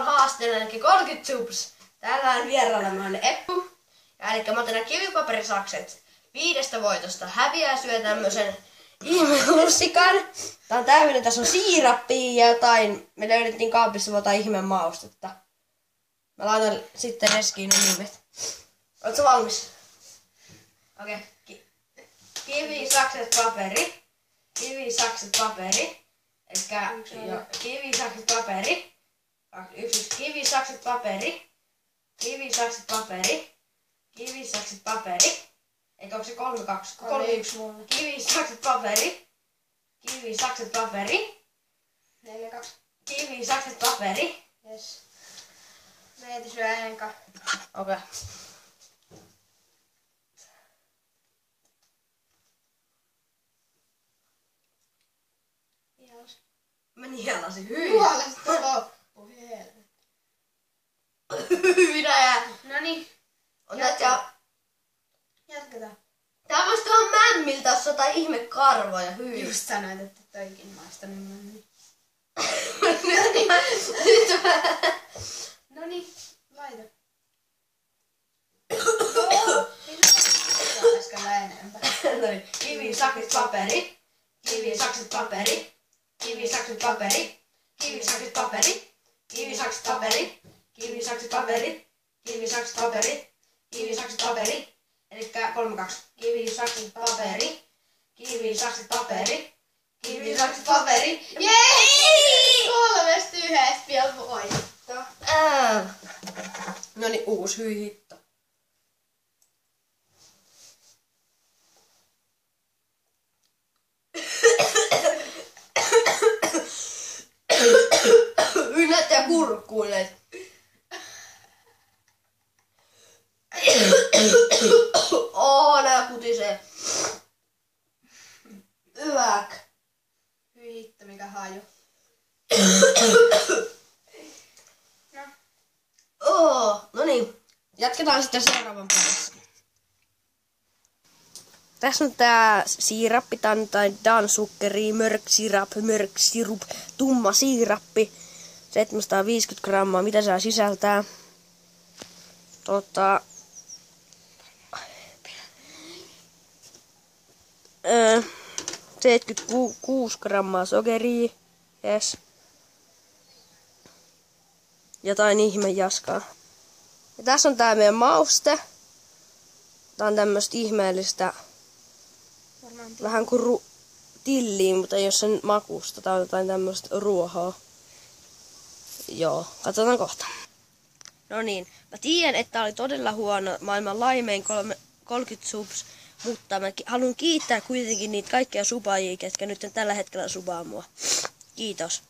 seuraavan haasteen, eli 30 subs. Täällä on vieraana Eppu. Eli mä otan kivipaperisakset 5 voitosta. Häviää syö tämmösen ihmelussikan. Tää on täynnä, tässä on siirappia ja jotain. Me löydettiin kaapissa jotain ihmeen maustetta. Mä laitan sitten reskiin ne nimet. Ootko valmis? Okei. Kivi, sakset, paperi. Kivi, sakset, paperi. Elikkä kivi, sakset, paperi. Kivi, sakset, paperi. Kivi, sakset, paperi. Kivi, sakset, paperi. Eikä onko se 3-2? 3-1 mulle. Kivi, sakset, paperi. Kivi, sakset, paperi. 4-2. Kivi, sakset, paperi. Jes. Meitä syö Henka. Okei. Hielas. Mä nielasin. Hyi. Huolesta loppu. Minä. Noniin. Jatketaan. Tää voisi tuohon mämmiltä, jos jotain ihme karvoja. Hyi. Just sanoit, että toikin maistanut mämmi. Noniin. Laita. Kivi, sakset, paperi. Kivi, sakset, paperi. Kivi, sakset, paperi. Kivi, sakset, paperi. Kivi, sakset, paperi. Kivi, sakset, paperi. Kivi, sakset, paperi. Kivi, sakset, paperi. Elikkä 3-2. Kivi, sakset, paperi. Kivi, sakset, paperi. Kivi, sakset, paperi. Jei! 3-1 vielä voitto. Noniin, uusi hyi hitto. Näyttää kurkkuileet. Nää kutisee. Yäk. Hyi hitto, mikä haju. No niin. Jatketaan sitten seuraavan parissa. Tässä on tää siirappi, tää on dansukkeri, mörksirup, tumma siirappi. 750 grammaa, mitä se sisältää? 76 grammaa sokeria, yes. Jotain ihme jaskaa. Ja tässä on tää meidän mauste. Tää on tämmöstä ihmeellistä, vähän kuin tilliä, mutta ei oo sen makusta. Tää on jotain tämmöstä ruohoa. Joo, katsotaan kohta. No niin, mä tiedän, että tää oli todella huono, maailman laimein 30 subs, mutta mä haluan kiittää kuitenkin niitä kaikkia subaajia, ketkä nyt tällä hetkellä subaa mua. Kiitos.